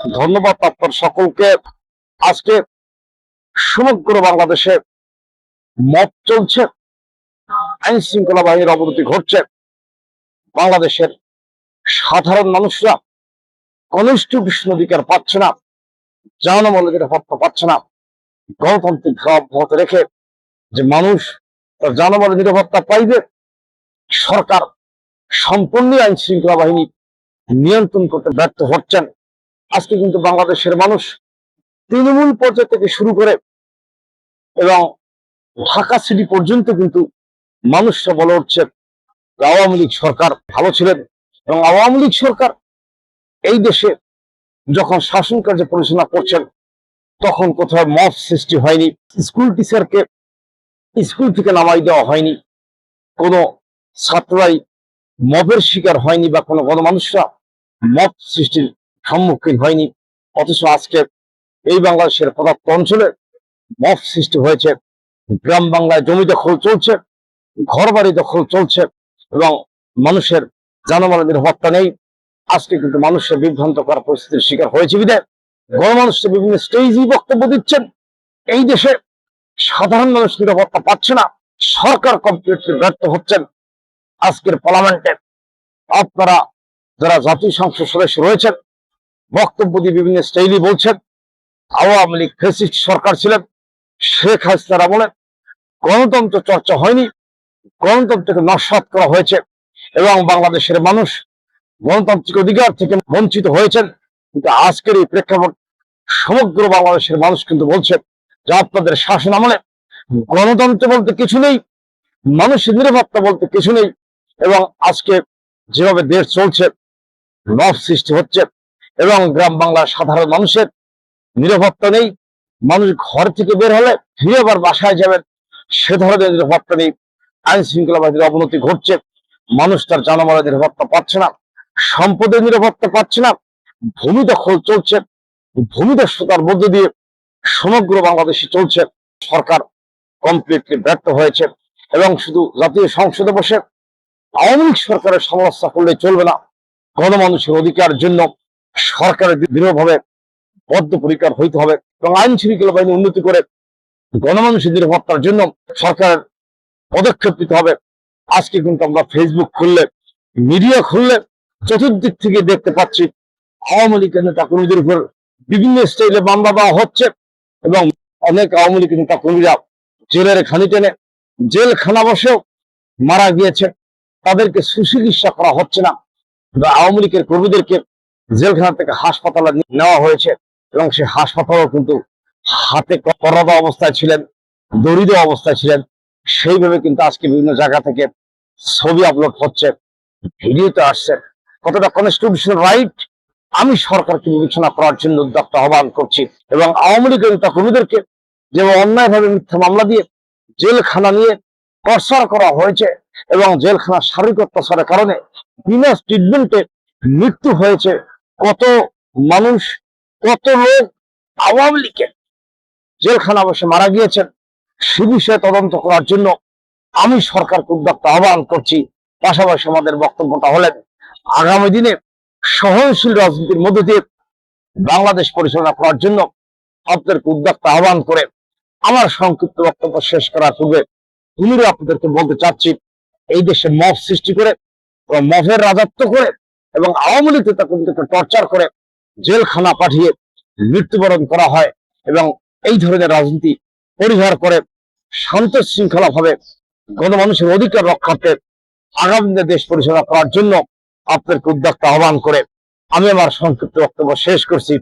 ধন্যবাদ আপনার সকলকে। আজকে সমগ্র বাংলাদেশে মব চলছে, আইন শৃঙ্খলা বাহিনীর অবনতি ঘটছে। বাংলাদেশের সাধারণ মানুষরা কনস্টিটিউশন অধিকার পাচ্ছে না, জনমূলক নিরাপত্তা পাচ্ছে না। গণতান্ত্রিক ভাব অব্যাহত রেখে যে মানুষ তার জনমূলক নিরাপত্তা পাইবে, সরকার সম্পূর্ণ আইন শৃঙ্খলা বাহিনী নিয়ন্ত্রণ করতে ব্যর্থ হচ্ছেন। আজকে কিন্তু বাংলাদেশের মানুষ তৃণমূল পর্যায় থেকে শুরু করে এবং ঢাকা সিটি পর্যন্ত কিন্তু মানুষরা বলে উঠছে আওয়ামী লীগ সরকার ভালো ছিলেন, এবং আওয়ামী লীগ সরকার এই দেশে যখন শাসন কার্য পরিচালনা করছেন তখন কোথাও মব সৃষ্টি হয়নি, স্কুল টিচারকে স্কুল থেকে নামাই দেওয়া হয়নি, কোনো ছাত্ররাই মবের শিকার হয়নি বা কোনো গণমানুষরা মব সৃষ্টির সম্মুখীন হয়নি। অথচ আজকে এই বাংলাদেশের পদার্থ অঞ্চলে মব সৃষ্টি হয়েছে, গ্রাম বাংলায় জমি দখল চলছে, ঘর বাড়ি দখল চলছে এবং মানুষের জানমালের নিরাপত্তা নেই। আজকে কিন্তু মানুষের বিভ্রান্ত করার পরিস্থিতির শিকার হয়েছে বিধায় গণমানুষের বিভিন্ন স্টেজেই বক্তব্য দিচ্ছেন। এই দেশে সাধারণ মানুষ নিরাপত্তা পাচ্ছে না, সরকার কমপ্লিটলি ব্যর্থ হচ্ছেন। আজকের পার্লামেন্টে আপনারা যারা জাতীয় সংসদ সদস্য রয়েছেন বক্তব্য দিয়ে বিভিন্ন স্টাইলই বলছেন আওয়ামী লীগ ফ্যাসিস্ট সরকার ছিলেন, শেখ হাসিনার আমলে গণতন্ত্র চর্চা হয়নি, গণতন্ত্রকে নস্যাৎ করা হয়েছে এবং বাংলাদেশের মানুষ গণতান্ত্রিক অধিকার থেকে বঞ্চিত হয়েছেন। কিন্তু আজকের এই প্রেক্ষাপট সমগ্র বাংলাদেশের মানুষ কিন্তু বলছে যে আপনাদের শাসন আমলে গণতন্ত্র বলতে কিছু নেই, মানুষের নিরাপত্তা বলতে কিছু নেই। এবং আজকে যেভাবে দেশ চলছে, মব সৃষ্টি হচ্ছে এবং গ্রাম বাংলার সাধারণ মানুষের নিরাপত্তা নেই, মানুষ ঘর থেকে বের হলে ফিরে আবার বাসায় যাবেন সে ধরনের নিরাপত্তা নেই। আইন শৃঙ্খলা বাহিনীর অবনতি ঘটছে, মানুষ তার জানমালের নিরাপত্তা পাচ্ছে না, সম্পদের নিরাপত্তা পাচ্ছে না, ভূমি দখল চলছে, ভূমিদস্যুতার মধ্য দিয়ে সমগ্র বাংলাদেশে চলছে। সরকার কমপ্লিটলি ব্যর্থ হয়েছে এবং শুধু জাতীয় সংসদে বসে আওয়ামী লীগ সরকারের সমালোচনা করলে চলবে না। গণমানুষের অধিকারের জন্য সরকারের দৃঢ়ভাবে বদ্ধপরিকর হইতে হবে এবং আইন শৃঙ্খলা বাহিনী উন্নতি করে গণমানুষের নিরাপত্তার জন্য সরকারের পদক্ষেপ নিতে হবে। আজকে কিন্তু আমরা ফেসবুক খুললে, মিডিয়া খুললে চতুর্দিক থেকে দেখতে পাচ্ছি আওয়ামী লীগের নেতা কর্মীদের উপর বিভিন্ন স্টাইলে মামলা দেওয়া হচ্ছে এবং অনেক আওয়ামী লীগের নেতা কর্মীরা জেলের খানি টেনে জেলখানা বসেও মারা গিয়েছে, তাদেরকে সুচিকিৎসা করা হচ্ছে না। আওয়ামী লীগের কর্মীদেরকে জেলখানা থেকে হাসপাতালে নেওয়া হয়েছে এবং সে হাসপাতালও কিন্তু হাতে করা অবস্থায় ছিলেন, দড়ি দেওয়া অবস্থায় ছিলেন। সেইভাবে কিন্তু আজকে বিভিন্ন জায়গা থেকে ছবি আপলোড হচ্ছে, ভিডিওতে আসছে। কতটা কনস্টিটিউশনাল রাইট আমি সরকারকে বিবেচনা করার জন্য উদ্যোক্তা আহ্বান করছি এবং আওয়ামী লীগের নেতা কর্মীদেরকে যেমন অন্যায়ভাবে মিথ্যা মামলা দিয়ে জেলখানা নিয়ে টর্চার করা হয়েছে এবং জেলখানা শারীরিক অত্যাচারের কারণে বিনা ট্রিটমেন্টে মৃত্যু হয়েছে, কত মানুষ, কত লোক আওয়ামী লীগের জেলখানা বসে মারা গিয়েছেন, সে বিষয়ে তদন্ত করার জন্য আমি সরকারকে উদ্যোক্তা আহ্বান করছি। পাশাপাশি আমাদের বক্তব্যটা হলেন আগামী দিনে সহনশীল রাজনীতির মধ্য দিয়ে বাংলাদেশ পরিচালনা করার জন্য আপনাদেরকে উদ্যোক্তা আহ্বান করে আমার সংক্ষিপ্ত বক্তব্য শেষ করার পূর্বে পুনরায় আপনাদেরকে বলতে চাচ্ছি, এই দেশে মব সৃষ্টি করে এবং মবের রাজত্ব করে এবং আওয়ামী লীগ নেতা কর্মীদেরকে টর্চার করে জেলখানা পাঠিয়ে মৃত্যুবরণ করা হয় এবং এই ধরনের রাজনীতি পরিহার করে শান্ত শৃঙ্খলা ভাবে গণমানুষের অধিকার রক্ষার্থে আগামী দিনে দেশ পরিচালনা করার জন্য আপনাদেরকে উদ্যোক্তা আহ্বান করে আমি আমার সংক্ষিপ্ত বক্তব্য শেষ করছি।